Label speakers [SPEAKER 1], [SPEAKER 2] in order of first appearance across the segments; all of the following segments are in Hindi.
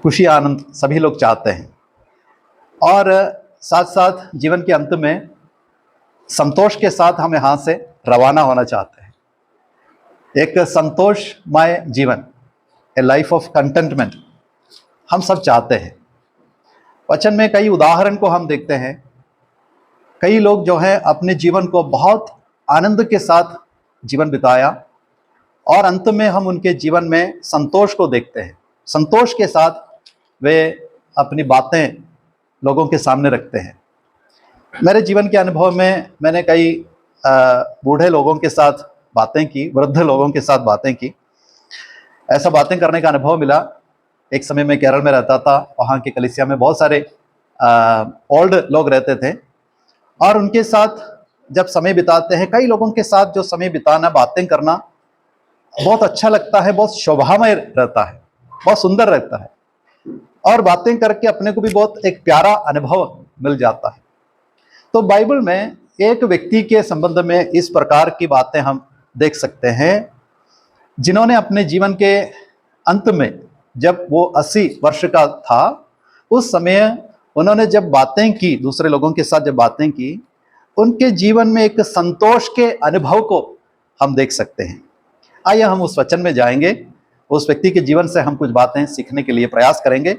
[SPEAKER 1] खुशी आनंद सभी लोग चाहते हैं, और साथ साथ जीवन के अंत में संतोष के साथ हम यहाँ से रवाना होना चाहते हैं। एक संतोषमय जीवन, ए लाइफ ऑफ कंटेंटमेंट हम सब चाहते हैं। वचन में कई उदाहरण को हम देखते हैं। कई लोग जो है अपने जीवन को बहुत आनंद के साथ जीवन बिताया, और अंत में हम उनके जीवन में संतोष को देखते हैं। संतोष के साथ वे अपनी बातें लोगों के सामने रखते हैं। मेरे जीवन के अनुभव में मैंने कई बूढ़े लोगों के साथ बातें की, वृद्ध लोगों के साथ बातें की। ऐसा बातें करने का अनुभव मिला। एक समय में केरल में रहता था, वहाँ की कलीसिया में बहुत सारे ओल्ड लोग रहते थे, और उनके साथ जब समय बिताते हैं, कई लोगों के साथ जो समय बिताना, बातें करना बहुत अच्छा लगता है, बहुत शोभामय रहता है, बहुत सुंदर रहता है, और बातें करके अपने को भी बहुत एक प्यारा अनुभव मिल जाता है। तो बाइबल में एक व्यक्ति के संबंध में इस प्रकार की बातें हम देख सकते हैं, जिन्होंने अपने जीवन के अंत में, जब वो 80 वर्ष का था, उस समय उन्होंने जब बातें की, दूसरे लोगों के साथ जब बातें की, उनके जीवन में एक संतोष के अनुभव को हम देख सकते हैं। आइए हम उस वचन में जाएंगे, उस व्यक्ति के जीवन से हम कुछ बातें सीखने के लिए प्रयास करेंगे।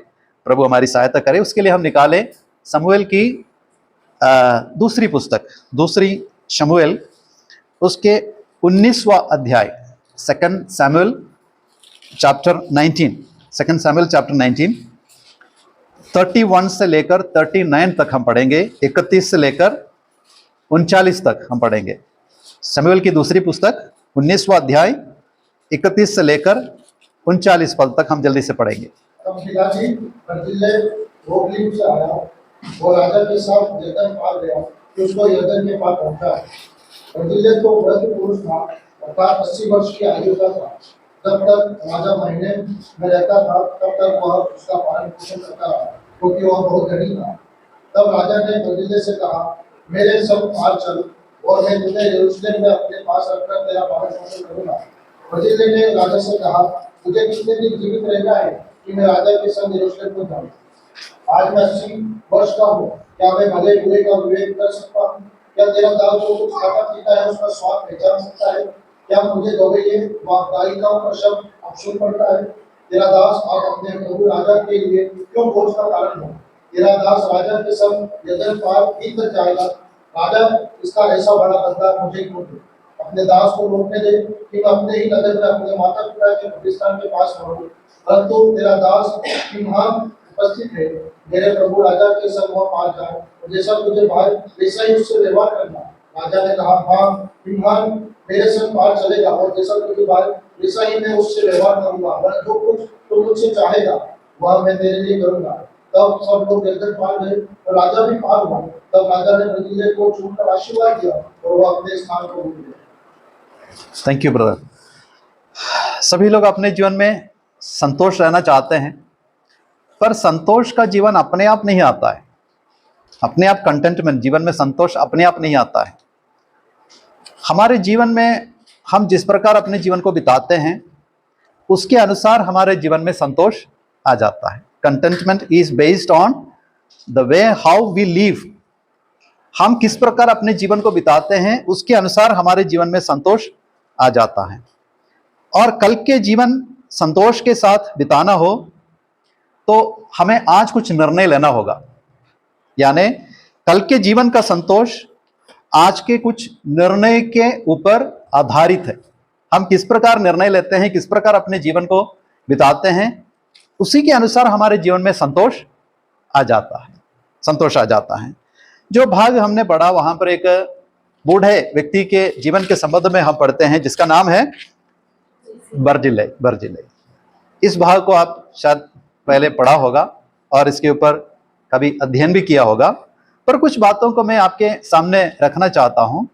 [SPEAKER 1] प्रभु हमारी सहायता करे। उसके लिए हम निकालें शमूएल की दूसरी पुस्तक, दूसरी शमूएल, उसके 19वां अध्याय, 2 सैमुएल चैप्टर 19, 2 सैमुएल चैप्टर 19, 31 से लेकर 39 तक हम पढ़ेंगे, 31 से लेकर 39 तक हम पढ़ेंगे। शमूएल की दूसरी पुस्तक 19वां अध्याय 31 से लेकर 39 पद तक हम जल्दी से पढ़ेंगे।
[SPEAKER 2] तब पिताजी बर्जिल्लै रोगलीम से आया और राजा के साथ यरदन पार गया कि उसको यरदन के पार पहुंचा। बर्जिल्लै तो वृद्ध पुरुष था, अर्थात 80 वर्ष की आयु का था। जब तक राजा महीने में रहता था, तब तक वह उसका पालन पोषण करता रहा, क्योंकि वह बहुत धनी था। तब राजा ने बर्जिल्लै से कहा, मेरे संग पार चल, और मैं तुझे यरूशलेम में अपने पास रखकर तेरा पालन पोषण करूंगा। बर्जिल्लै ने राजा से कहा, मुझे कितने दिन जीवित रहना है कि मैं राजा के संग यरूशलेम को जाऊं? आज मैं 80 वर्ष का हूँ, क्या मैं भले बुरे का विवेक कर सकता हूँ? क्या तेरा दास जो कुछ खाता पीता है उसका स्वाद पहचान सकता है? क्या मुझे गौरैये व गायिकाओं का शब्द अब सुन पड़ता है? तेरा दास आज अपने प्रभु राजा के लिए क्यों बोझ का कारण हो? तेरा दास राजा के संग यरदन पार भी तक जाएगा। राजा इसका ऐसा बड़ा बदला मुझे क्यों दे? अपने दास को रोकने दे कि मैं अपने ही नगर में अपने माता पिता के कब्रिस्तान के पास रहूं। परंतु तेरा दास वहाँ उपस्थित है, मेरे प्रभु राजा के संग वह पार जाए, और जैसा तुझे भाई वैसा ही उससे व्यवहार करना। राजा ने कहा, हाँ, विमान मेरे संग पार चलेगा, और जैसा तुझे भाई वैसा ही मैं उससे व्यवहार करूंगा। वह जो कुछ तू मुझसे चाहेगा वह मैं तेरे लिए करूंगा। तब सब लोग यरदन पार गए और राजा भी पार हुआ। तब राजा ने बर्जिल्लै को छूकर आशीर्वाद दिया, और वह अपने स्थान को भूल गया।
[SPEAKER 1] Thank you brother. सभी लोग अपने जीवन में संतोष रहना चाहते हैं, पर संतोष का जीवन अपने आप नहीं आता है। अपने आप कंटेंटमेंट, जीवन में संतोष अपने आप नहीं आता है। हमारे जीवन में हम जिस प्रकार अपने जीवन को बिताते हैं, उसके अनुसार हमारे जीवन में संतोष आ जाता है। Contentment is based on the way how we live. हम किस प्रकार अपने जीवन को बिताते हैं, उसके अनुसार हमारे जीवन में संतोष आ जाता है। और कल के जीवन संतोष के साथ बिताना हो तो हमें आज कुछ निर्णय लेना होगा। यानी कल के जीवन का संतोष आज के कुछ निर्णय के ऊपर आधारित है। हम किस प्रकार निर्णय लेते हैं, किस प्रकार अपने जीवन को बिताते हैं, उसी के अनुसार हमारे जीवन में संतोष आ जाता है। संतोष आ जाता है। जो भाग हमने पढ़ा, वहां पर एक बूढ़े व्यक्ति के जीवन के संबंध में हम पढ़ते हैं, जिसका नाम है बर्जिल्लै। इस भाग को आप शायद पहले पढ़ा होगा और इसके ऊपर कभी अध्ययन भी किया होगा, पर कुछ बातों को मैं आपके सामने रखना चाहता हूं,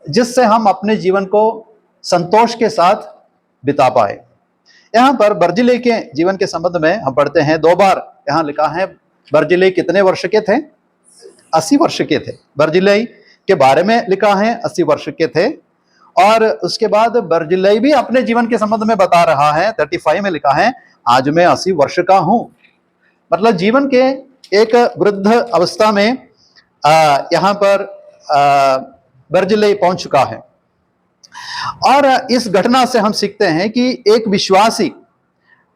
[SPEAKER 1] जिससे हम अपने जीवन को संतोष के साथ बिता पाए। यहाँ पर बर्जिल्लै के जीवन के संबंध में हम पढ़ते हैं, 2 बार यहाँ लिखा है बर्जिल्लै कितने वर्ष के थे? 80 वर्ष के थे। बर्जिल्लै के बारे में लिखा है 80 वर्ष के थे। और उसके बाद बर्जिल्लै भी अपने जीवन के संबंध में बता रहा है, 35 में लिखा है, आज मैं 80 वर्ष का हूं। मतलब जीवन के एक वृद्ध अवस्था में यहाँ पर बर्जिल्लै पहुंच चुका है। और इस घटना से हम सीखते हैं कि एक विश्वासी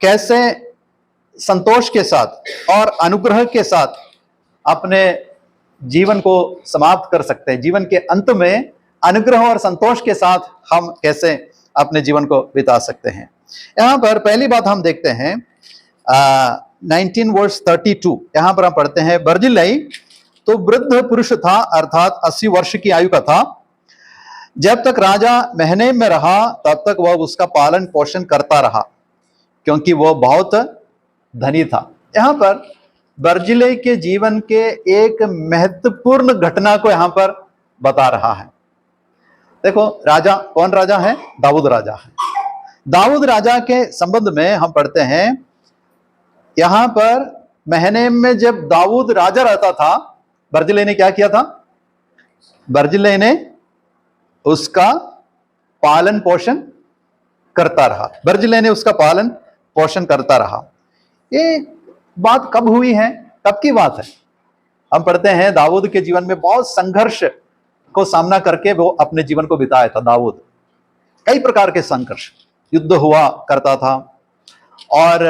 [SPEAKER 1] कैसे संतोष के साथ और अनुग्रह के साथ अपने जीवन को समाप्त कर सकते हैं। जीवन के अंत में अनुग्रह और संतोष के साथ हम कैसे अपने जीवन को बिता सकते हैं। यहाँ पर पहली बात हम देखते हैं 19 वर्स 32, यहाँ पर हम पढ़ते हैं, बर्जिल्लै तो वृद्ध पुरुष था, अर्थात 80 वर्ष की आयु का था। जब तक राजा महनैम में रहा तब तक वह उसका पालन पोषण करता रहा, क्योंकि वह बहुत धनी था। यहाँ पर बर्जिल्लै के जीवन के एक महत्वपूर्ण घटना को यहाँ पर बता रहा है। देखो, राजा कौन राजा है? दाऊद राजा है। दाऊद राजा के संबंध में हम पढ़ते हैं, यहाँ पर महनैम में जब दाऊद राजा रहता था, बर्जिल्लै ने क्या किया था? बर्जिल्लै ने उसका पालन पोषण करता रहा। बर्जिल्लै ने उसका पालन पोषण करता रहा। ये बात कब हुई है? कब की बात है? हम पढ़ते हैं दाऊद के जीवन में बहुत संघर्ष को सामना करके वो अपने जीवन को बिताया था। दाऊद कई प्रकार के संघर्ष, युद्ध हुआ करता था और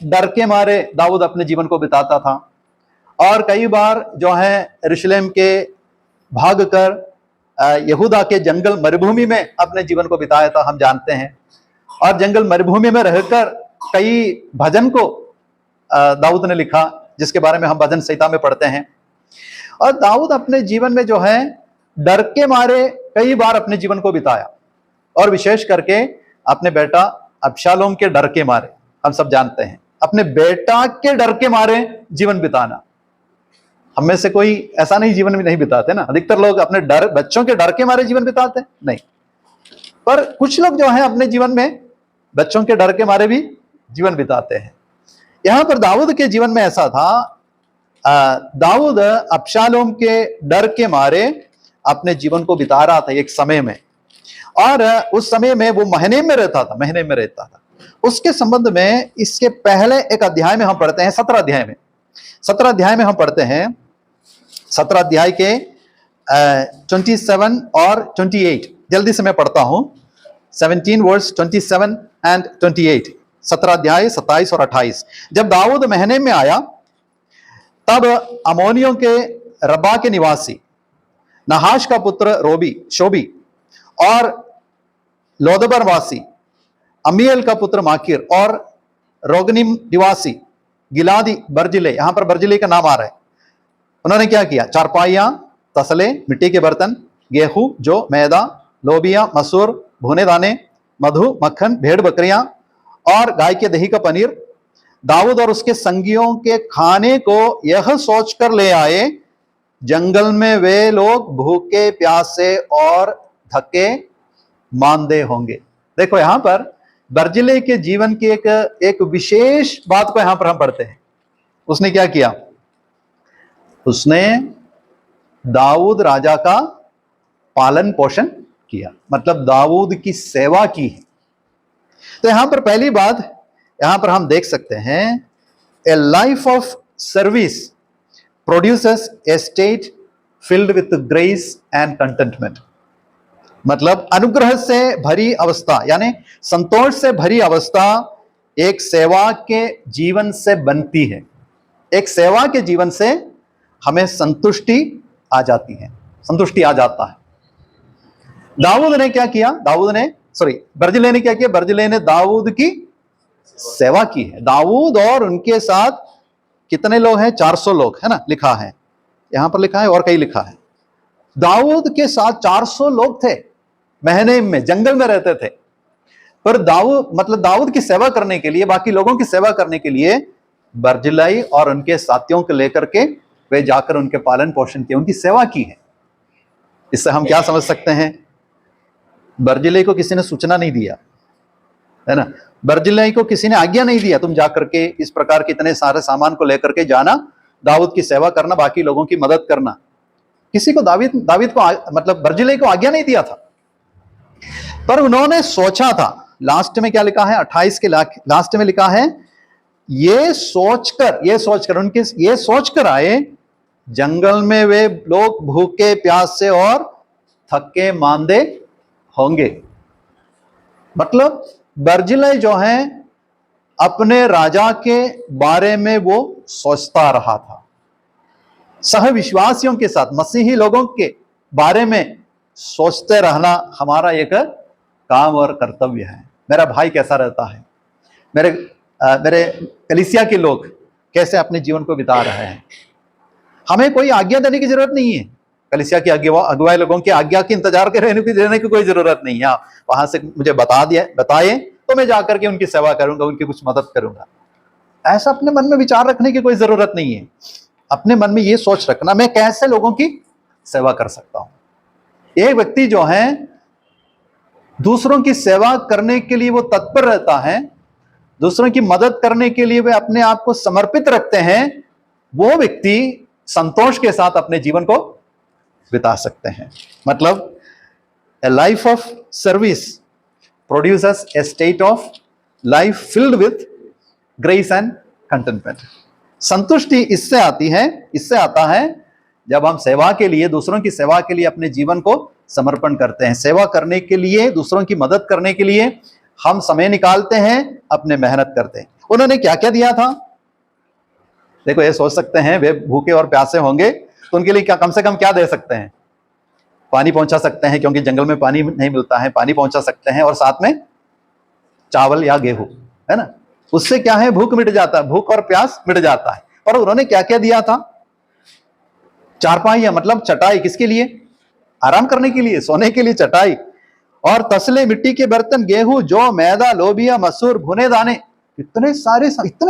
[SPEAKER 1] डर के मारे दाऊद अपने जीवन को बिताता था। और कई बार जो है यरूशलेम के भागकर यहूदा के जंगल मरुभूमि में अपने जीवन को बिताया था, हम जानते हैं। और जंगल मरुभूमि में रहकर कई भजन को दाऊद ने लिखा, जिसके बारे में हम भजन संहिता में पढ़ते हैं। और दाऊद अपने जीवन में जो है डर के मारे कई बार अपने जीवन को बिताया, और विशेष करके अपने बेटा अबशालोम के डर के मारे। हम सब जानते हैं, अपने बेटा के डर के मारे जीवन बिताना। हम में से कोई ऐसा नहीं जीवन में नहीं बिताते ना, अधिकतर लोग अपने बच्चों के डर के मारे जीवन बिताते नहीं, पर कुछ लोग जो है अपने जीवन में बच्चों के डर के मारे भी जीवन बिताते हैं। यहां पर दाऊद के जीवन में ऐसा था, दाऊद अबशालोम के डर के मारे अपने जीवन को बिता रहा था एक समय में, और उस समय में वो महनैम में रहता था। उसके संबंध में इसके पहले एक अध्याय में हम पढ़ते हैं, 17 अध्याय में हम पढ़ते हैं, 17 अध्याय के 27 और 28। जल्दी से मैं पढ़ता हूं, 17 वर्स 27 एंड 28। 17 अध्याय 27 और 28। जब दाऊद महनैम में आया तब अमोनियों के रब्बा के निवासी नहाश का पुत्र शोबी और लोदबर वासी अमीएल का पुत्र माकिर और रोगनिम निवासी गिलादी बर्जिल्लै, यहां पर बर्जिल्लै का नाम आ रहा है, उन्होंने क्या किया? चारपाइयां, तसले, मिट्टी के बर्तन, गेहूं, जौ, मैदा, लोबिया, मसूर, भुने दाने, मधु, मक्खन, भेड़ बकरियां और गाय के दही का पनीर दाऊद और उसके संगियों के खाने को यह सोचकर ले आए, जंगल में वे लोग भूखे प्यासे और थके मांदे होंगे। देखो, यहां पर बर्जिल्लै के जीवन की एक विशेष बात को यहां पर हम पढ़ते हैं। उसने क्या किया? उसने दाऊद राजा का पालन पोषण किया, मतलब दाऊद की सेवा की है। तो यहां पर पहली बात यहां पर हम देख सकते हैं, ए life of service produces A state field with grace and contentment. मतलब अनुग्रह से भरी अवस्था, यानी संतोष से भरी अवस्था एक सेवा के जीवन से बनती है। एक सेवा के जीवन से हमें संतुष्टि आ जाती है, संतुष्टि आ जाता है। दाऊद ने क्या किया? बर्जिल्लै ने क्या किया? बर्जिल्लै ने दाऊद की सेवा की है। दाऊद और उनके साथ कितने लोग हैं? 400 लोग, है ना, लिखा है, यहां पर लिखा है और कहीं लिखा है। दाऊद के साथ 400 लोग थे, महनैम में जंगल में रहते थे। पर दाऊद की सेवा करने के लिए, बाकी लोगों की सेवा करने के लिए बर्जिल्लै और उनके साथियों को लेकर के वे जाकर उनके पालन पोषण किए, उनकी सेवा की है। इससे हम क्या समझ सकते हैं? बर्जिल्लै को किसी ने सूचना नहीं दिया, है ना, बर्जिल्लै को किसी ने आज्ञा नहीं दिया, तुम जाकर के इस प्रकार के इतने सारे सामान को लेकर के जाना, दाऊद की सेवा करना, बाकी लोगों की मदद करना। किसी को दाऊद को मतलब बर्जिल्लै को आज्ञा नहीं दिया था, पर उन्होंने सोचा था। लास्ट में क्या लिखा है? 28 के लास्ट में लिखा है, ये सोचकर उनके ये सोचकर आए, जंगल में वे लोग भूखे प्यासे और थके मांदे होंगे। मतलब बर्जिलई जो है अपने राजा के बारे में वो सोचता रहा था। सहविश्वासियों के साथ मसीही लोगों के बारे में सोचते रहना हमारा एक काम और कर्तव्य है। मेरा भाई कैसा रहता है, मेरे कलीसिया के लोग कैसे अपने जीवन को बिता रहे हैं। हमें कोई आज्ञा देने की जरूरत नहीं है, कलीसिया की अगुवाई लोगों की आज्ञा की इंतजार के रहने की कोई जरूरत नहीं है। वहां से मुझे बताए तो मैं जाकर के उनकी सेवा करूंगा, उनकी कुछ मदद करूंगा। ऐसा अपने मन में विचार रखने की कोई जरूरत नहीं है। अपने मन में ये सोच रखना, मैं कैसे लोगों की सेवा कर सकता हूं। एक व्यक्ति जो है दूसरों की सेवा करने के लिए वो तत्पर रहता है, दूसरों की मदद करने के लिए वे अपने आप को समर्पित रखते हैं, वो व्यक्ति संतोष के साथ अपने जीवन को बिता सकते हैं। मतलब a life of service produces a state of life filled with grace and contentment। संतुष्टि इससे आता है जब हम सेवा के लिए, दूसरों की सेवा के लिए अपने जीवन को समर्पण करते हैं। सेवा करने के लिए, दूसरों की मदद करने के लिए हम समय निकालते हैं, अपने मेहनत करते हैं। उन्होंने क्या क्या दिया था? देखो, ये सोच सकते हैं वे भूखे और प्यासे होंगे तो उनके लिए क्या कम से कम क्या दे सकते हैं? पानी पहुंचा सकते हैं, क्योंकि जंगल में पानी नहीं मिलता है, पानी पहुंचा सकते हैं, और साथ में चावल या गेहूं, है ना। उससे क्या है, भूख मिट जाता है, भूख और प्यास मिट जाता है। पर उन्होंने क्या क्या दिया था? चारपाई, मतलब चटाई, किसके लिए? आराम करने के लिए, सोने के लिए चटाई, और तसले, मिट्टी के बर्तन, गेहूं, जौ, मैदा, लोबिया, मसूर, भुने दाने, इतने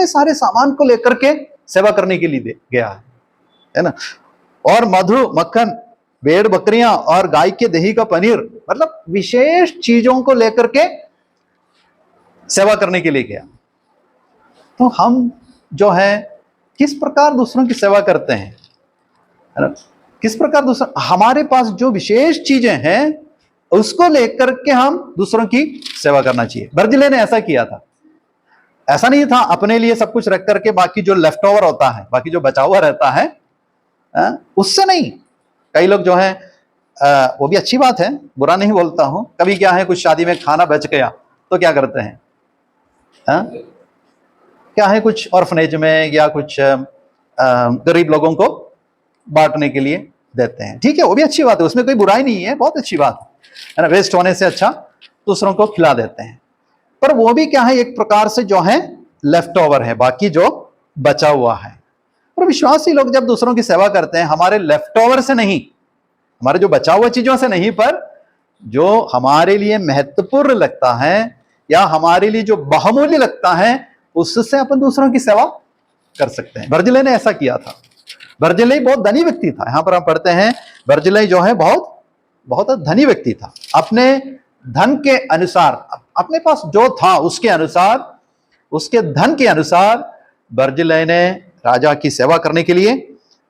[SPEAKER 1] सारे सामान को लेकर के सेवा करने के लिए गया है ना। और मधु, मक्खन, भेड़ बकरियां और गाय के दही का पनीर, मतलब विशेष चीजों को लेकर के सेवा करने के लिए गया। तो हम जो है किस प्रकार दूसरों की सेवा करते हैं, है ना। किस प्रकार हमारे पास जो विशेष चीजें हैं उसको लेकर के हम दूसरों की सेवा करना चाहिए। बर्जिले ने ऐसा किया था। ऐसा नहीं था अपने लिए सब कुछ रख करके बाकी जो लेफ्ट ओवर होता है, बाकी जो बचा हुआ रहता है, उससे नहीं। कई लोग जो है वो भी अच्छी बात है, बुरा नहीं बोलता हूं। कभी क्या है, कुछ शादी में खाना बच गया तो क्या करते हैं, क्या है, कुछ ऑर्फनेज में या कुछ गरीब लोगों को बांटने के लिए देते हैं। ठीक है, वो भी अच्छी बात है, उसमें कोई बुराई नहीं है, बहुत अच्छी बात है ना। वेस्ट होने से अच्छा दूसरों को खिला देते हैं। पर वो भी क्या है, एक प्रकार से जो है लेफ्ट ओवर है, बाकी जो बचा हुआ है। पर विश्वासी लोग जब दूसरों की सेवा करते हैं, हमारे लेफ्ट ओवर से नहीं, हमारे जो बचा हुआ चीजों से नहीं, पर जो हमारे लिए महत्वपूर्ण लगता है या हमारे लिए जो बहुमूल्य लगता है, उससे अपन दूसरों की सेवा कर सकते हैं। बर्जिले ने ऐसा किया था। बर्जिले बहुत धनी व्यक्ति था। यहां पर हम पढ़ते हैं बर्जिले जो है बहुत धनी व्यक्ति था। अपने धन के अनुसार, अपने पास जो था उसके अनुसार, उसके धन के अनुसार बर्जिले ने राजा की सेवा करने के लिए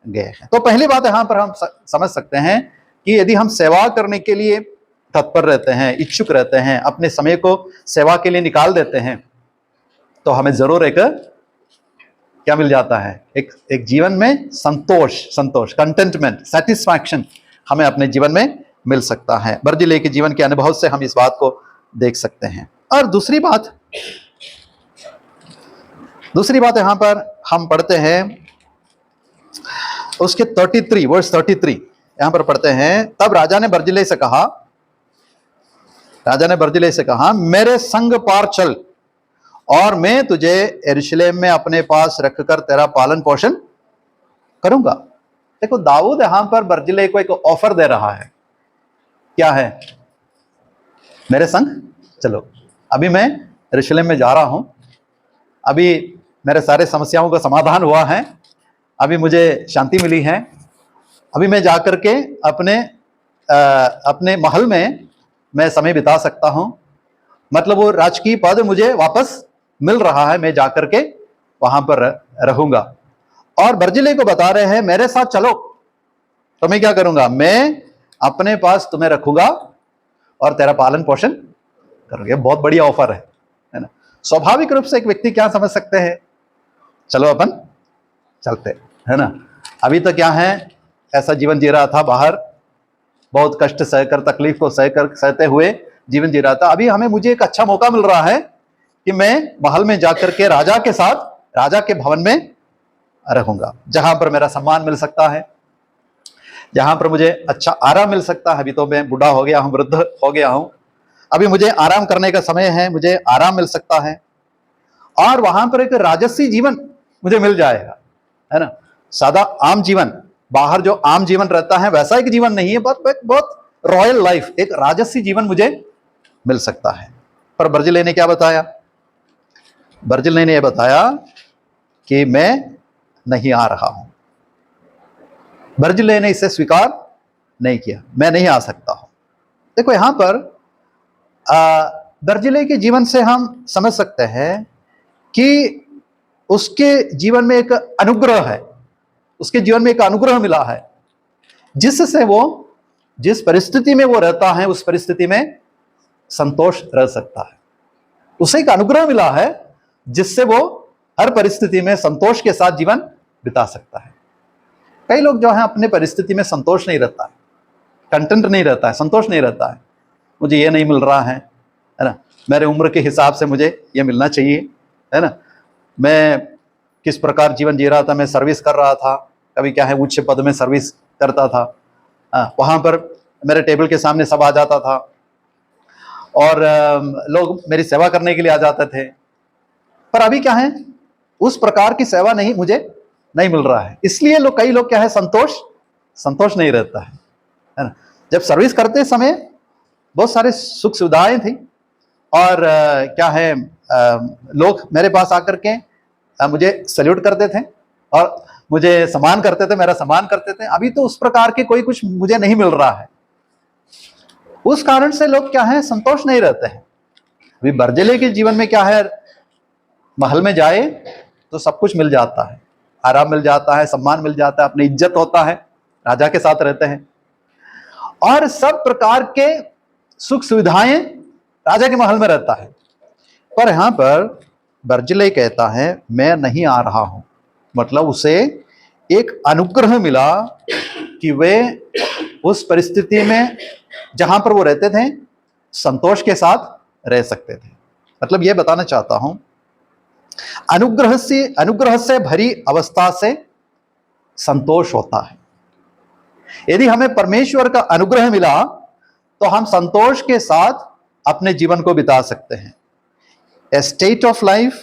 [SPEAKER 1] गए हैं। तो पहली बात यहां पर हम समझ सकते हैं कि यदि हम सेवा करने के लिए तत्पर रहते हैं, इच्छुक रहते हैं, अपने समय को सेवा के लिए निकाल देते हैं, तो हमें जरूर एक क्या मिल जाता है, एक जीवन में संतोष, कंटेंटमेंट, सेटिस्फैक्शन हमें अपने जीवन में मिल सकता है। बर्जिले के जीवन के अनुभव से हम इस बात को देख सकते हैं। और दूसरी बात यहां पर हम पढ़ते हैं उसके 33 वर्स 33 यहां पर पढ़ते हैं, तब राजा ने बर्जिले से कहा, मेरे संग पार चल और मैं तुझे यरूशलेम में अपने पास रखकर तेरा पालन पोषण करूंगा। देखो, दाऊद यहां पर बर्जिले को एक ऑफर दे रहा है। क्या है? मेरे संग चलो, अभी मैं यरूशलेम में जा रहा हूं, अभी मेरे सारे समस्याओं का समाधान हुआ है, अभी मुझे शांति मिली है, अभी मैं जाकर के अपने महल में मैं समय बिता सकता हूं। मतलब वो राजकीय पद मुझे वापस मिल रहा है, मैं जाकर के वहां पर रहूंगा। और बर्जिले को बता रहे हैं, मेरे साथ चलो तो मैं क्या करूंगा, मैं अपने पास तुम्हें रखूंगा और तेरा पालन पोषण करूंगा। बहुत बढ़िया ऑफर है ना। स्वाभाविक रूप से एक व्यक्ति क्या समझ सकते हैं, चलो अपन चलते, है ना। अभी तो क्या है, ऐसा जीवन जी रहा था, बाहर बहुत कष्ट सहकर, तकलीफ को सहते हुए जीवन जी रहा था। अभी मुझे एक अच्छा मौका मिल रहा है कि मैं महल में जाकर के राजा के साथ, राजा के भवन में रहूंगा, जहां पर मेरा सम्मान मिल सकता है, जहां पर मुझे अच्छा आराम मिल सकता है। अभी तो मैं बूढ़ा हो गया हूं, वृद्ध हो गया हूं, अभी मुझे आराम करने का समय है, मुझे आराम मिल सकता है, और वहां पर एक राजसी जीवन मुझे मिल जाएगा, है ना। सादा आम जीवन, बाहर जो आम जीवन रहता है वैसा एक जीवन नहीं है, बहुत रॉयल लाइफ, एक राजसी जीवन मुझे मिल सकता है। पर बर्जिल्लै ने क्या बताया? बर्जिल्लै ने यह बताया कि मैं नहीं आ रहा हूं। बर्जिल्लै ने इसे स्वीकार नहीं किया, मैं नहीं आ सकता हूं। देखो यहां पर बर्जिल्लै के जीवन से हम समझ सकते हैं कि उसके जीवन में एक अनुग्रह है, उसके जीवन में एक अनुग्रह मिला है, जिससे वो जिस परिस्थिति में वो रहता है उस परिस्थिति में संतोष रह सकता है। उसे एक अनुग्रह मिला है जिससे वो हर परिस्थिति में संतोष के साथ जीवन बिता सकता है। कई लोग जो है अपने परिस्थिति में संतोष नहीं रहता है, कंटेंट नहीं रहता है, संतोष नहीं रहता है। मुझे ये नहीं मिल रहा है ना, मेरे उम्र के हिसाब से मुझे ये मिलना चाहिए, है ना। मैं किस प्रकार जीवन जी रहा था, मैं सर्विस कर रहा था, कभी क्या है उच्च पद में सर्विस करता था, वहां पर मेरे टेबल के सामने सब आ जाता था और लोग मेरी सेवा करने के लिए आ जाते थे। पर अभी क्या है, उस प्रकार की सेवा नहीं मुझे नहीं मिल रहा है, इसलिए कई लोग क्या है, संतोष नहीं रहता है ना। जब सर्विस करते समय बहुत सारे सुख सुविधाएं थी और क्या है, लोग मेरे पास आकर के मुझे सैल्यूट करते थे और मुझे सम्मान करते थे, मेरा सम्मान करते थे। अभी तो उस प्रकार के कोई कुछ मुझे नहीं मिल रहा है, उस कारण से लोग क्या है, संतोष नहीं रहते हैं। अभी बर्जिल्लै के जीवन में क्या है, महल में जाए तो सब कुछ मिल जाता है, आराम मिल जाता है, सम्मान मिल जाता है, अपनी इज्जत होता है, राजा के साथ रहते हैं और सब प्रकार के सुख सुविधाएं राजा के महल में रहता है। पर यहां पर बर्जिल्लै कहता है मैं नहीं आ रहा हूं, मतलब उसे एक अनुग्रह मिला कि वे उस परिस्थिति में जहां पर वो रहते थे संतोष के साथ रह सकते थे। मतलब ये बताना चाहता हूं, अनुग्रह से भरी अवस्था से संतोष होता है। यदि हमें परमेश्वर का अनुग्रह मिला तो हम संतोष के साथ अपने जीवन को बिता सकते हैं। A state of life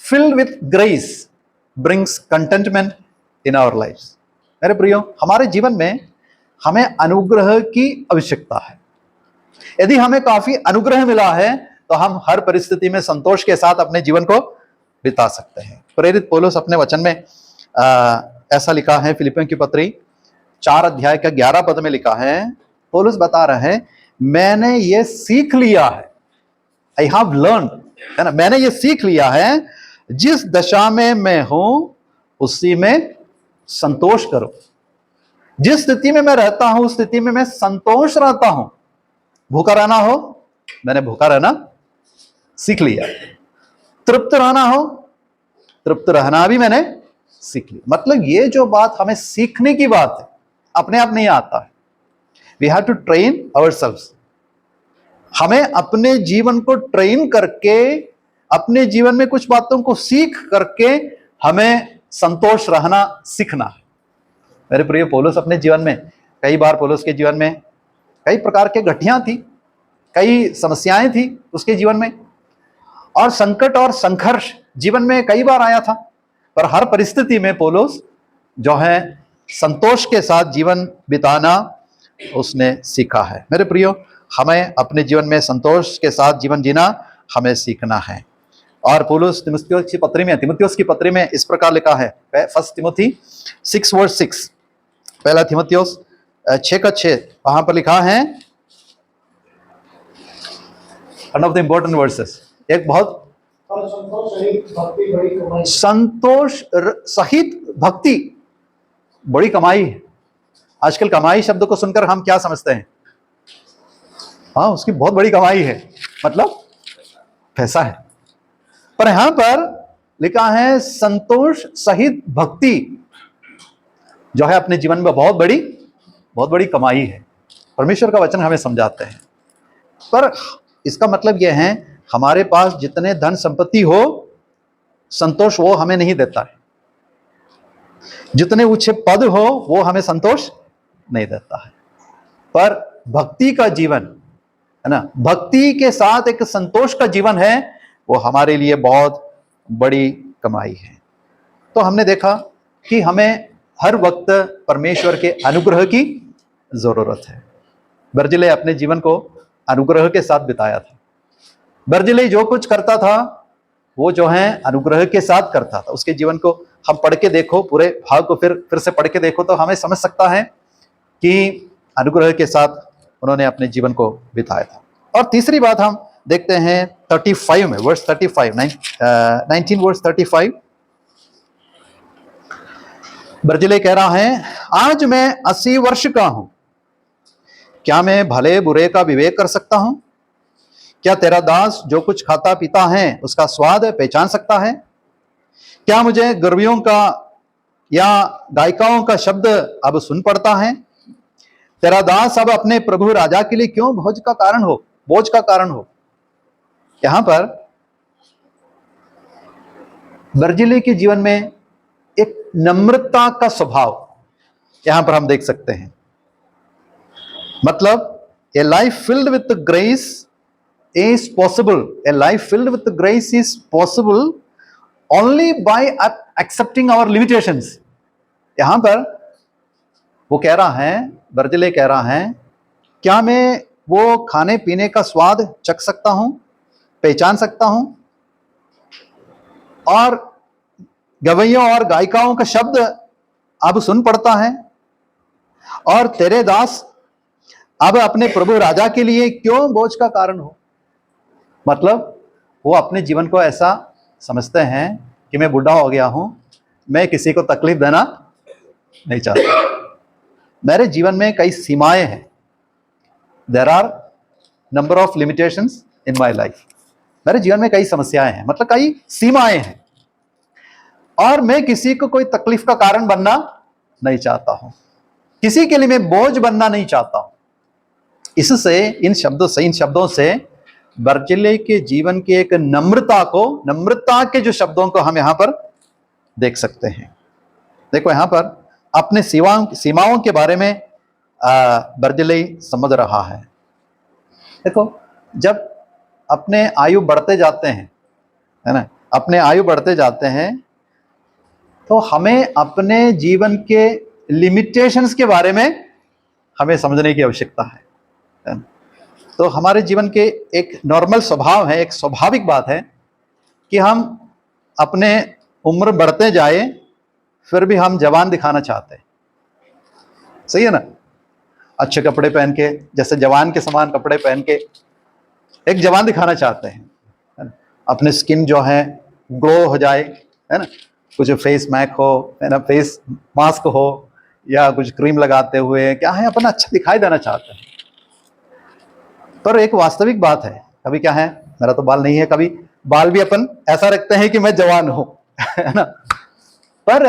[SPEAKER 1] filled with grace brings contentment in our lifes. मेरे प्रियो, हमारे जीवन में हमें अनुग्रह की आवश्यकता है। यदि हमें काफी अनुग्रह मिला है तो हम हर परिस्थिति में संतोष के साथ अपने जीवन को बिता सकते हैं। प्रेरित पौलुस अपने वचन में ऐसा लिखा है, फिलिपियों की पत्री 4 अध्याय का 11 पद में लिखा है, पौलुस बता रहे हैं मैंने ये सीख लिया है, आई हैव लर्न, है ना, मैंने ये सीख लिया है जिस दशा में मैं हूं उसी में संतोष करो। जिस स्थिति में मैं रहता हूं उस स्थिति में मैं संतोष रहता हूं। भूखा रहना हो, मैंने भूखा रहना सीख लिया। तृप्त रहना हो, तृप्त रहना भी मैंने सीख लिया। मतलब ये जो बात हमें सीखने की बात है, अपने आप नहीं आता है। We have to train ourselves. हमें अपने जीवन को ट्रेन करके, अपने जीवन में कुछ बातों को सीख करके हमें संतोष रहना सीखना है। मेरे प्रिय, पौलुस अपने जीवन में कई बार, पौलुस के जीवन में कई प्रकार के घटनाएं थी, कई समस्याएं थी उसके जीवन में, और संकट और संघर्ष जीवन में कई बार आया था। पर हर परिस्थिति में पौलुस जो है संतोष के साथ जीवन बिताना उसने सीखा है। मेरे प्रियो, हमें अपने जीवन में संतोष के साथ जीवन जीना हमें सीखना है। और पौलुस तीमुथियुस की पत्री में इस प्रकार लिखा है, 1 तिमुथी 6:6, पहला तीमुथियुस 6:6, वहां पर लिखा है, one of the important versus, एक बहुत संतोष सहित भक्ति बड़ी कमाई है। आजकल कमाई शब्द को सुनकर हम क्या समझते हैं? हाँ, उसकी बहुत बड़ी कमाई है, मतलब पैसा है। पर यहां पर लिखा है संतोष सहित भक्ति जो है अपने जीवन में बहुत बड़ी कमाई है। परमेश्वर का वचन हमें समझाते हैं। पर इसका मतलब यह है हमारे पास जितने धन संपत्ति हो, संतोष वो हमें नहीं देता है। जितने ऊंचे पद हो वो हमें संतोष नहीं देता है। पर भक्ति का जीवन है ना, भक्ति के साथ एक संतोष का जीवन है, वो हमारे लिए बहुत बड़ी कमाई है। तो हमने देखा कि हमें हर वक्त परमेश्वर के अनुग्रह की जरूरत है। बर्जिले अपने जीवन को अनुग्रह के साथ बिताया था। बर्जिले जो कुछ करता था वो जो है अनुग्रह के साथ करता था। उसके जीवन को हम पढ़ के देखो, पूरे भाग को फिर से पढ़ के देखो तो हमें समझ सकता है कि अनुग्रह के साथ उन्होंने अपने जीवन को बिताया था। और तीसरी बात हम देखते हैं 35 में, वर्स 35, 19 वर्स 35। बर्जिले कह रहा है, आज मैं 80 वर्ष का हूं, क्या मैं भले बुरे का विवेक कर सकता हूं? क्या तेरा दास जो कुछ खाता पीता है उसका स्वाद पहचान सकता है? क्या मुझे गर्वियों का या गायिकाओं का शब्द अब सुन पड़ता है? तेरा दास अब अपने प्रभु राजा के लिए क्यों बोझ का कारण हो? यहां पर बर्जिले के जीवन में एक नम्रता का स्वभाव यहां पर हम देख सकते हैं। मतलब ए life filled with grace is possible. A life filled with grace is possible only by accepting our limitations. यहां पर वो कह रहा है, बर्जिले कह रहा है, क्या मैं वो खाने पीने का स्वाद चख सकता हूं, पहचान सकता हूं, और गवैयों और गायिकाओं का शब्द अब सुन पड़ता है, और तेरे दास अब अपने प्रभु राजा के लिए क्यों बोझ का कारण हो? मतलब वो अपने जीवन को ऐसा समझते हैं कि मैं बूढ़ा हो गया हूं, मैं किसी को तकलीफ देना नहीं चाहता, मेरे जीवन में कई सीमाएं हैं। There are number of limitations in my life. मेरे जीवन में कई समस्याएं हैं, मतलब कई सीमाएं हैं, और मैं किसी को कोई तकलीफ का कारण बनना नहीं चाहता हूं, किसी के लिए मैं बोझ बनना नहीं चाहता हूं। इससे इन शब्दों से बर्जिले के जीवन की एक नम्रता के जो शब्दों को हम यहां पर देख सकते हैं। देखो यहां पर अपने सीमाओं के बारे में बर्जिले समझ रहा है। देखो जब अपने आयु बढ़ते जाते हैं, है ना, अपने आयु बढ़ते जाते हैं, तो हमें अपने जीवन के लिमिटेशंस के बारे में हमें समझने की आवश्यकता है। तो हमारे जीवन के एक नॉर्मल स्वभाव है, एक स्वाभाविक बात है कि हम अपने उम्र बढ़ते जाए फिर भी हम जवान दिखाना चाहते हैं। सही है ना? अच्छे कपड़े पहन के, जैसे जवान के समान कपड़े पहन के एक जवान दिखाना चाहते हैं। अपने स्किन जो है ग्लो हो जाए, है ना, कुछ फेस मैक हो, है ना, फेस मास्क हो, या कुछ क्रीम लगाते हुए क्या है, अपना अच्छा दिखाई देना चाहते हैं। पर एक वास्तविक बात है, कभी क्या है, मेरा तो बाल नहीं है, कभी बाल भी अपन ऐसा रखते हैं कि मैं जवान हूं, है ना। पर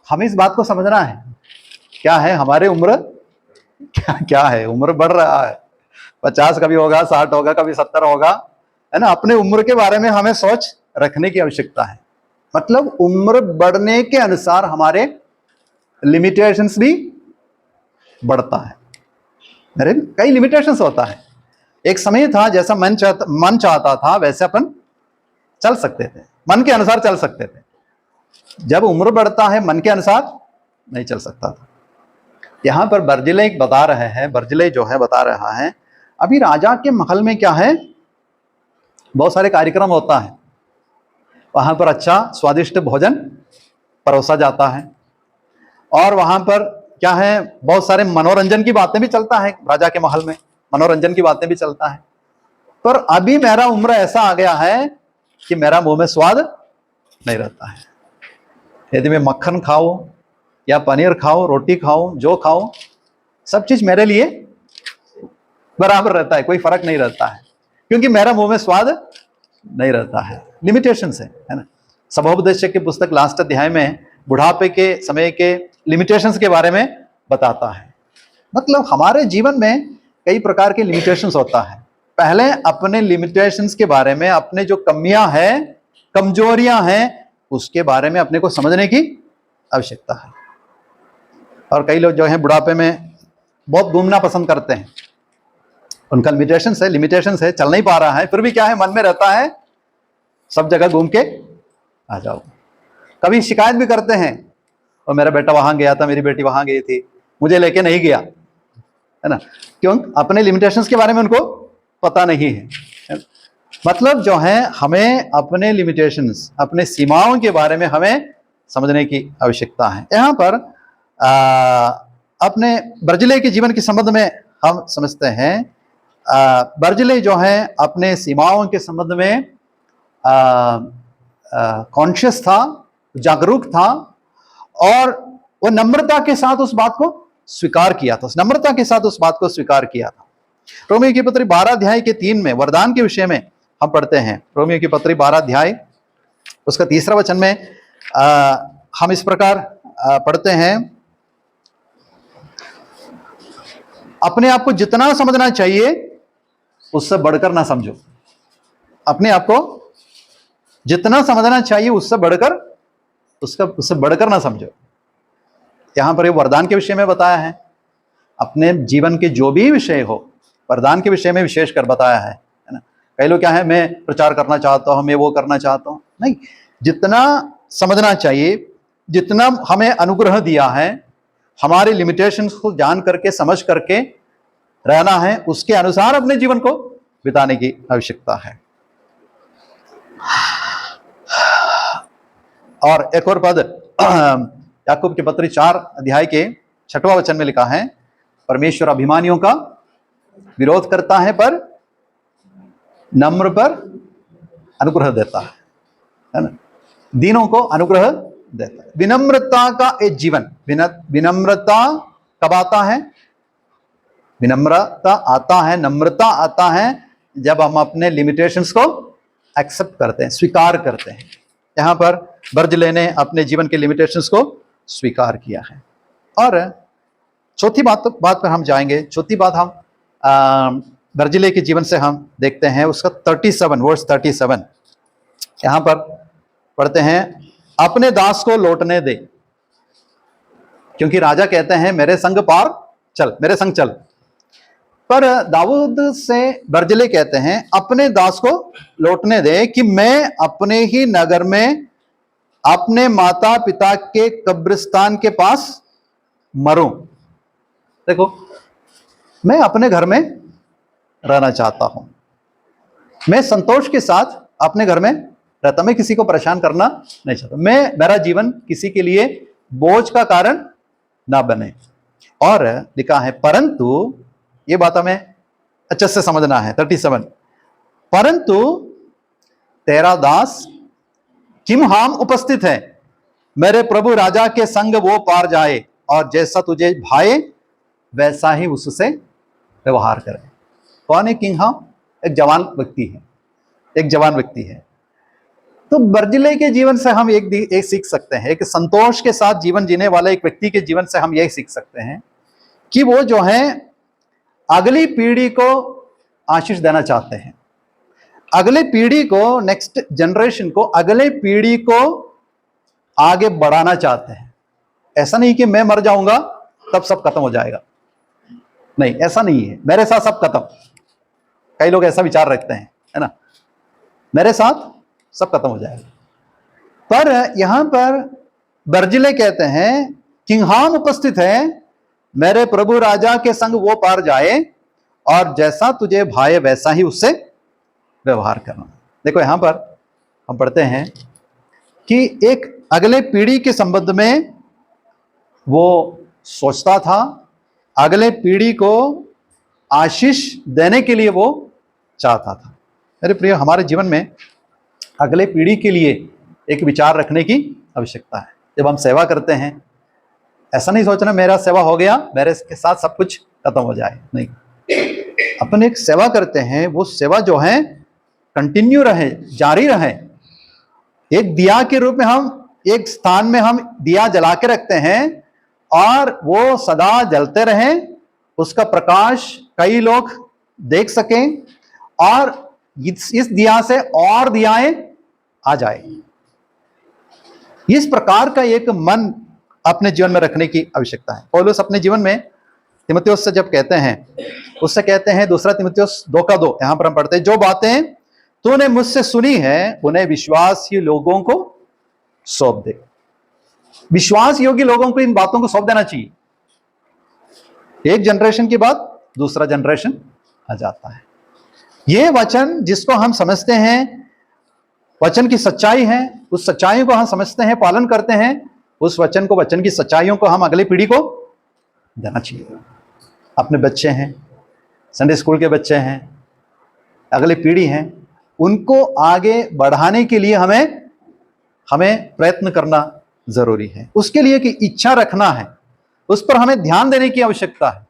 [SPEAKER 1] हमें इस बात को समझना है, क्या है हमारे उम्र, क्या है, उम्र बढ़ रहा है, 50 कभी होगा, 60 होगा, कभी 70 होगा, है ना। अपने उम्र के बारे में हमें सोच रखने की आवश्यकता है। मतलब उम्र बढ़ने के अनुसार हमारे लिमिटेशंस भी बढ़ता है। मेरे कई लिमिटेशंस होता है। एक समय था जैसा मन चाहता था वैसे अपन चल सकते थे, मन के अनुसार चल सकते थे। जब उम्र बढ़ता है मन के अनुसार नहीं चल सकता था। यहां पर बर्जिले बता रहे हैं, बर्जिले जो है बता रहा है, अभी राजा के महल में क्या है, बहुत सारे कार्यक्रम होता है, वहां पर अच्छा स्वादिष्ट भोजन परोसा जाता है, और वहां पर क्या है, बहुत सारे मनोरंजन की बातें भी चलता है, राजा के महल में मनोरंजन की बातें भी चलता है। पर अभी मेरा उम्र ऐसा आ गया है कि मेरा मुंह में स्वाद नहीं रहता है। यदि मैं मक्खन खाऊं या पनीर खाऊं, रोटी खाऊं, जो खाऊं, सब चीज मेरे लिए बराबर रहता है, कोई फर्क नहीं रहता है, क्योंकि मेरा मुंह में स्वाद नहीं रहता है। लिमिटेशन है ना। सभोपदेशक की पुस्तक लास्ट अध्याय में बुढ़ापे के समय के लिमिटेशंस के बारे में बताता है। मतलब हमारे जीवन में कई प्रकार के लिमिटेशंस होता है। पहले अपने लिमिटेशंस के बारे में, अपने जो कमियां हैं, कमजोरियां हैं, उसके बारे में अपने को समझने की आवश्यकता है। और कई लोग जो हैं बुढ़ापे में बहुत घूमना पसंद करते हैं, उनका लिमिटेशंस है, चल नहीं पा रहा है, फिर भी क्या है, मन में रहता है सब जगह घूम के आ जाओ। कभी शिकायत भी करते हैं, और मेरा बेटा वहां गया था, मेरी बेटी वहां गई थी, मुझे लेके नहीं गया, है ना। क्यों? अपने लिमिटेशंस के बारे में उनको पता नहीं है। मतलब जो है हमें अपने लिमिटेशंस, अपने सीमाओं के बारे में हमें समझने की आवश्यकता है। यहाँ पर अपने बर्जिले के जीवन के संबंध में हम समझते हैं, बर्जिले जो है अपने सीमाओं के संबंध में कॉन्शियस था, जागरूक था, और वो नम्रता के साथ उस बात को स्वीकार किया था, नम्रता के साथ उस बात को स्वीकार किया था। रोमियो की पत्री 12 अध्याय के 3 में वरदान के विषय में हम पढ़ते हैं। रोमियो की पत्री 12 अध्याय उसका 3 वचन में हम इस प्रकार पढ़ते हैं, अपने आप को जितना समझना चाहिए उससे बढ़कर ना समझो। अपने आप को जितना समझना चाहिए उससे बढ़कर ना समझो। यहां पर ये वरदान के विषय में बताया है। अपने जीवन के जो भी विषय हो, वरदान के विषय में विशेषकर बताया है ना। कई लोग क्या है, मैं प्रचार करना चाहता हूं, मैं वो करना चाहता हूं, नहीं, जितना समझना चाहिए, जितना हमें अनुग्रह दिया है, हमारे लिमिटेशंस को जान करके, समझ करके रहना है, उसके अनुसार अपने जीवन को बिताने की आवश्यकता है। और एक और पद याकूब की पत्री 4 अध्याय के 6वां वचन में लिखा है, परमेश्वर अभिमानियों का विरोध करता है पर नम्र पर अनुग्रह देता है ना। दीनों को अनुग्रह देता है। विनम्रता का एक जीवन, विनम्रता कब आता है? विनम्रता आता है, नम्रता आता है जब हम अपने लिमिटेशंस को एक्सेप्ट करते हैं, स्वीकार करते हैं। यहां पर बर्जिले ने अपने जीवन के लिमिटेशंस को स्वीकार किया है। और चौथी बात पर हम जाएंगे। चौथी बात हम बर्जिले के जीवन से हम देखते हैं, उसका 37 वर्स 37 यहां पर पढ़ते हैं, अपने दास को लौटने दे, क्योंकि राजा कहते हैं मेरे संग पार चल, मेरे संग चल। पर दाऊद से बर्जिले कहते हैं अपने दास को लौटने दे कि मैं अपने ही नगर में अपने माता पिता के कब्रिस्तान के पास मरूं। देखो, मैं अपने घर में रहना चाहता हूं, मैं संतोष के साथ अपने घर में रहता, मैं किसी को परेशान करना नहीं चाहता, मेरा जीवन किसी के लिए बोझ का कारण ना बने। और लिखा है, परंतु ये बात हमें अच्छे से समझना है। 37, परंतु तेरा दास किमहाम उपस्थित है, मेरे प्रभु राजा के संग वो पार जाए, और जैसा तुझे भाए वैसा ही उससे व्यवहार करे। कौन है किंगहाम? एक जवान व्यक्ति है, एक जवान व्यक्ति है। तो बर्जिले के जीवन से हम एक सीख सकते हैं, एक संतोष के साथ जीवन जीने वाले एक व्यक्ति के जीवन से हम यही सीख सकते हैं कि वो जो है अगली पीढ़ी को आशीष देना चाहते हैं, अगले पीढ़ी को, नेक्स्ट जनरेशन को, अगले पीढ़ी को आगे बढ़ाना चाहते हैं। ऐसा नहीं कि मैं मर जाऊंगा तब सब खत्म हो जाएगा, नहीं, ऐसा नहीं है, मेरे साथ सब खत्म। कई लोग ऐसा विचार रखते हैं, है ना, मेरे साथ सब खत्म हो जाएगा। पर यहां पर बर्जिले कहते हैं किंगहाम उपस्थित है, मेरे प्रभु राजा के संग वो पार जाए, और जैसा तुझे भाए वैसा ही उससे व्यवहार करना। देखो, यहां पर हम पढ़ते हैं कि एक अगले पीढ़ी के संबंध में वो सोचता था, अगले पीढ़ी को आशीष देने के लिए वो चाहता था। मेरे प्रिय, हमारे जीवन में अगले पीढ़ी के लिए एक विचार रखने की आवश्यकता है। जब हम सेवा करते हैं, ऐसा नहीं सोचना मेरा सेवा हो गया, मेरे के साथ सब कुछ खत्म हो जाए, नहीं। अपन एक सेवा करते हैं, वो सेवा जो है कंटिन्यू रहे, जारी रहे, एक दिया के रूप में हम एक स्थान में हम दिया जला के रखते हैं और वो सदा जलते रहें, उसका प्रकाश कई लोग देख सकें और इस दिया से और दियाएं आ जाए। इस प्रकार का एक मन अपने जीवन में रखने की आवश्यकता है। पौलुस अपने जीवन में तीमुथियुस से जब कहते हैं, उससे कहते हैं 2 तीमुथियुस 2:2, यहां पर हम पढ़ते हैं, जो बातें तूने मुझसे सुनी है उन्हें विश्वासी लोगों को सौंप दे। विश्वास योग्य लोगों को इन बातों को सौंप देना चाहिए। एक जनरेशन के बाद दूसरा जनरेशन आ जाता है। यह वचन जिसको हम समझते हैं वचन की सच्चाई है, उस सच्चाई को हम समझते हैं, पालन करते हैं, उस वचन को, वचन की सच्चाइयों को हम अगली पीढ़ी को देना चाहिए। अपने बच्चे हैं, संडे स्कूल के बच्चे हैं, अगली पीढ़ी हैं, उनको आगे बढ़ाने के लिए हमें प्रयत्न करना जरूरी है। उसके लिए कि इच्छा रखना है, उस पर हमें ध्यान देने की आवश्यकता है।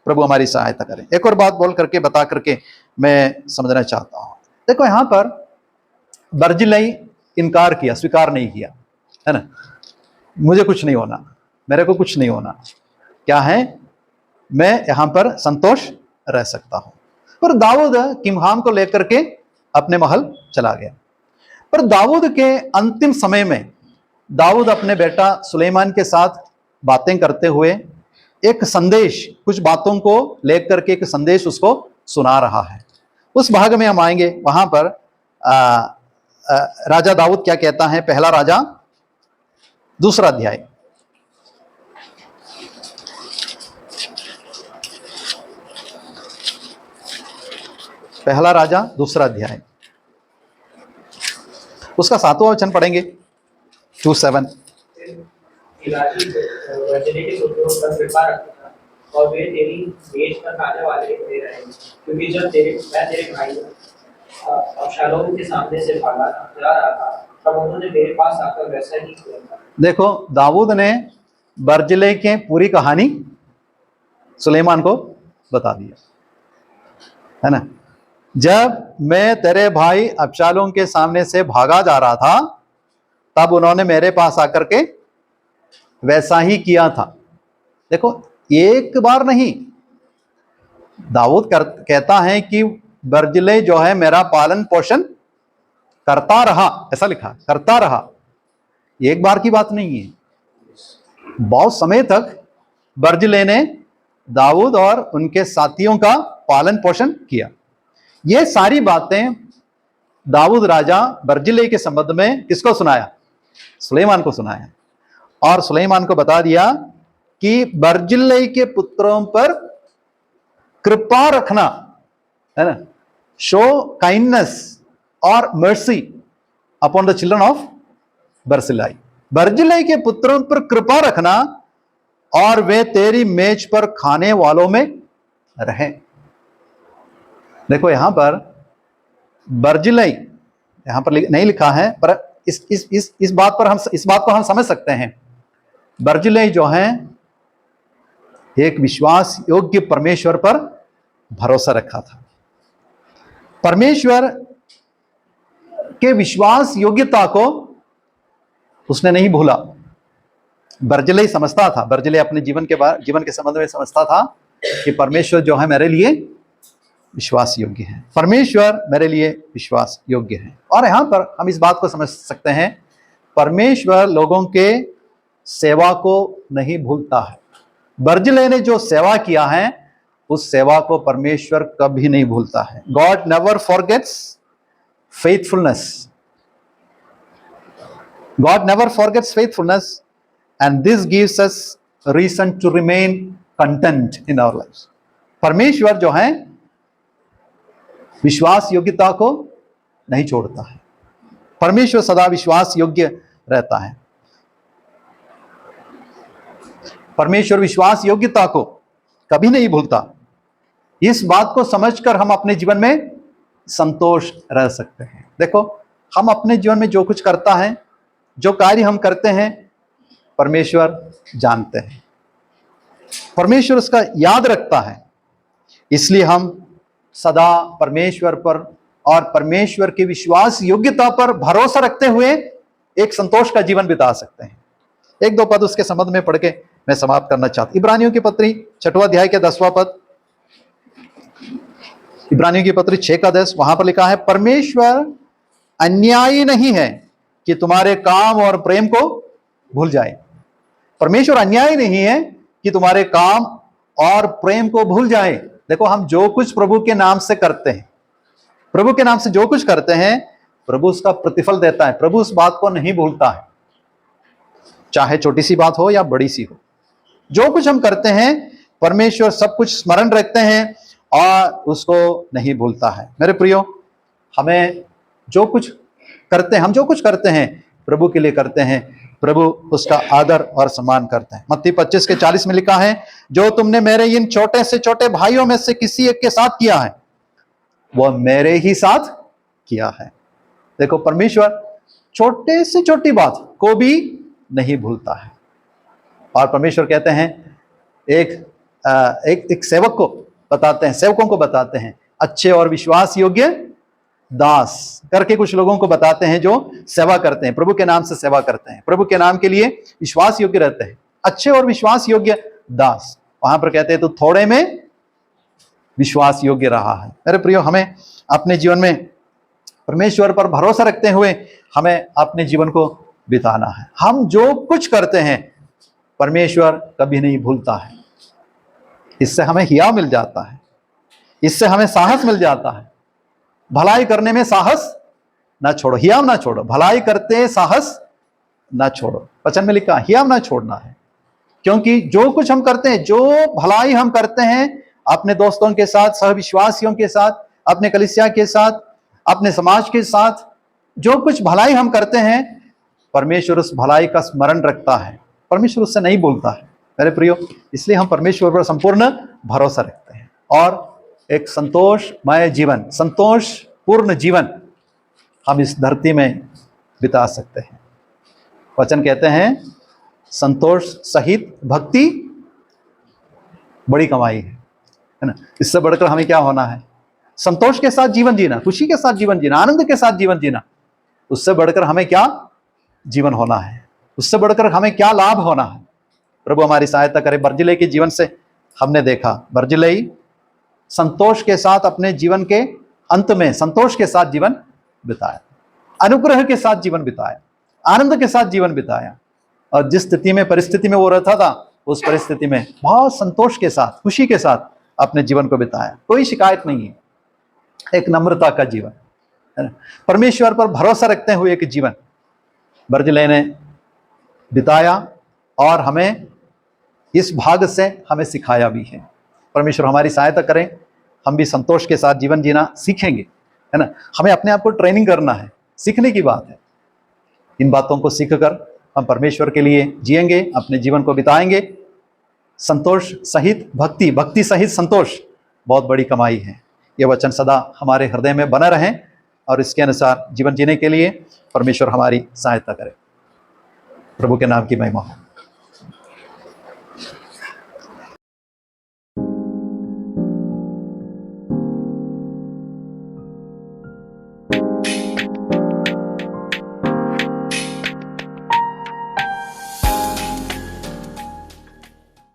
[SPEAKER 1] प्रभु हमारी सहायता करें। एक और बात बोल करके, बता करके मैं समझना चाहता हूं। देखो, यहां पर बर्जिल्लै इनकार किया, स्वीकार नहीं किया, है ना। मुझे कुछ नहीं होना, मेरे को कुछ नहीं होना, क्या है, मैं यहां पर संतोष रह सकता हूं। पर दाऊद किमहाम को लेकर के अपने महल चला गया। पर दाऊद के अंतिम समय में दाऊद अपने बेटा सुलेमान के साथ बातें करते हुए एक संदेश, कुछ बातों को लेकर के एक संदेश उसको सुना रहा है। उस भाग में हम आएंगे। वहां पर राजा दाऊद क्या कहता है। पहला राजा 2 अध्याय, पहला राजा 2 अध्याय, उसका 7वां वचन पढ़ेंगे, 2:7।
[SPEAKER 3] और वे तेरी मेज पर खाने वाले बने रहेंगे, क्योंकि जब मैं तेरे भाई अबशालोम के सामने से भागा जा रहा था, तब उन्होंने मेरे पास आकर वैसा ही किया था।
[SPEAKER 1] देखो, दाऊद ने बर्जिल्लै की पूरी कहानी सुलेमान को बता दिया, है ना। जब मैं तेरे भाई अबशालोम के सामने से भागा जा रहा था, तब उन्होंने मेरे पास आकर के वैसा ही किया था। देखो, एक बार नहीं, दाऊद कहता है कि बर्जिल्लै जो है मेरा पालन पोषण करता रहा, ऐसा लिखा, करता रहा। एक बार की बात नहीं है, बहुत समय तक बर्जिल्लै ने दाऊद और उनके साथियों का पालन पोषण किया। ये सारी बातें दाऊद राजा बर्जिल्लै के संबंध में किसको सुनाया? सुलेमान को सुनाया। और सुलेमान को बता दिया कि बर्जिल्लै के पुत्रों पर कृपा रखना, है ना, शो काइंडनेस और mercy upon the children of Barzillai. Barzillai के पुत्रों पर कृपा रखना और वे तेरी मेज पर खाने वालों में रहें। देखो, यहां पर बर्जिल्लै यहां पर नहीं लिखा है, पर इस बात को हम समझ सकते हैं। बर्जिल्लै जो है एक विश्वास योग्य परमेश्वर पर भरोसा रखा था। परमेश्वर के विश्वास योग्यता को उसने नहीं भूला। बर्जिल्लै समझता था, बर्जिल्लै अपने जीवन के संबंध में समझता था कि परमेश्वर जो है मेरे लिए विश्वास योग्य है, परमेश्वर मेरे लिए विश्वास योग्य है। और यहां पर हम इस बात को समझ सकते हैं, परमेश्वर लोगों के सेवा को नहीं भूलता है। बर्जिल्लै ने जो सेवा किया है, उस सेवा को परमेश्वर कभी नहीं भूलता है। God never forgets faithfulness, God never forgets faithfulness, and this gives us reason to remain content in our lives. परमेश्वर जो है विश्वास योग्यता को नहीं छोड़ता है। परमेश्वर सदा विश्वास योग्य रहता है। परमेश्वर विश्वास योग्यता को कभी नहीं भूलता। इस बात को समझकर हम अपने जीवन में संतोष रह सकते हैं। देखो, हम अपने जीवन में जो कुछ करता है, जो कार्य हम करते हैं, परमेश्वर जानते हैं, परमेश्वर उसका याद रखता है। इसलिए हम सदा परमेश्वर पर और परमेश्वर की विश्वास योग्यता पर भरोसा रखते हुए एक संतोष का जीवन बिता सकते हैं। एक दो पद उसके संबंध में पढ़ के मैं समाप्त करना चाहता हूं। इब्रानियों की पत्री 6वां अध्याय के 10वां पद, इब्रानियों की पत्री 6 का 10, वहां पर लिखा है, परमेश्वर अन्यायी नहीं है कि तुम्हारे काम और प्रेम को भूल जाए। परमेश्वर अन्यायी नहीं है कि तुम्हारे काम और प्रेम को भूल जाए। देखो, हम जो कुछ प्रभु के नाम से करते हैं, प्रभु के नाम से जो कुछ करते हैं, प्रभु उसका प्रतिफल देता है। प्रभु उस बात को नहीं भूलता है, चाहे छोटी सी बात हो या बड़ी सी हो। जो कुछ हम करते हैं, परमेश्वर सब कुछ स्मरण रखते हैं और उसको नहीं भूलता है। मेरे प्रियो, हमें जो कुछ करते हैं, हम जो कुछ करते हैं प्रभु के लिए करते हैं, प्रभु उसका आदर और सम्मान करते हैं। मत्ती 25 के 40 में लिखा है, जो तुमने मेरे इन छोटे से छोटे भाइयों में से किसी एक के साथ किया है, वह मेरे ही साथ किया है। देखो, परमेश्वर छोटे से छोटी बात को भी नहीं भूलता है। और परमेश्वर कहते हैं, एक सेवक को बताते हैं, सेवकों को बताते हैं, अच्छे और विश्वास योग्य दास करके कुछ लोगों को बताते हैं जो सेवा करते हैं, प्रभु के नाम से सेवा करते हैं, प्रभु के नाम के लिए विश्वास योग्य रहते हैं, अच्छे और विश्वास योग्य दास। वहां पर कहते हैं, तो थोड़े में विश्वास योग्य रहा है। मेरे प्रियो, हमें अपने जीवन में परमेश्वर पर भरोसा रखते हुए हमें अपने जीवन को बिताना है। हम जो कुछ करते हैं परमेश्वर कभी नहीं भूलता है। इससे हमें हिया मिल जाता है, इससे हमें साहस मिल जाता है। भलाई करने में साहस ना छोड़ो, हियाम ना छोड़ो, भलाई करते साहस ना छोड़ो। वचन में लिखा हियाम ना छोड़ना है, क्योंकि जो कुछ हम करते हैं, जो भलाई हम करते हैं अपने दोस्तों के साथ, सहविश्वासियों के साथ, अपने कलीसिया के साथ, अपने समाज के साथ, जो कुछ भलाई हम करते हैं, परमेश्वर उस भलाई का स्मरण रखता है, परमेश्वर उससे नहीं बोलता है। मेरे प्रियो, इसलिए हम परमेश्वर पर संपूर्ण भरोसा रखते हैं और एक संतोषमय जीवन, संतोषपूर्ण जीवन हम इस धरती में बिता सकते हैं। वचन कहते हैं, संतोष सहित भक्ति बड़ी कमाई है ना। इससे बढ़कर हमें क्या होना है? संतोष के साथ जीवन जीना, खुशी के साथ जीवन जीना, आनंद के साथ जीवन जीना। उससे बढ़कर हमें क्या जीवन होना है? उससे बढ़कर हमें क्या लाभ होना है? प्रभु हमारी सहायता करे। बर्जिलई के जीवन से हमने देखा, बर्जिलई संतोष के साथ अपने जीवन के अंत में संतोष के साथ जीवन बिताया, अनुग्रह के साथ जीवन बिताया, आनंद के साथ जीवन बिताया, और जिस स्थिति में, परिस्थिति में वो रहता था, उस परिस्थिति में बहुत संतोष के साथ, खुशी के साथ अपने जीवन को बिताया। कोई शिकायत नहीं है, एक नम्रता का जीवन है ना, परमेश्वर पर भरोसा रखते हुए एक जीवन बर्जिलई ने बिताया और हमें इस भाग से हमें सिखाया भी है। परमेश्वर हमारी सहायता करें, हम भी संतोष के साथ जीवन जीना सीखेंगे, है ना। हमें अपने आप को ट्रेनिंग करना है, सीखने की बात है। इन बातों को सीखकर हम परमेश्वर के लिए जिएंगे, अपने जीवन को बिताएंगे। संतोष सहित भक्ति, भक्ति सहित संतोष बहुत बड़ी कमाई है। ये वचन सदा हमारे हृदय में बना रहें और इसके अनुसार जीवन जीने के लिए परमेश्वर हमारी सहायता करे। प्रभु के नाम की महिमा हो।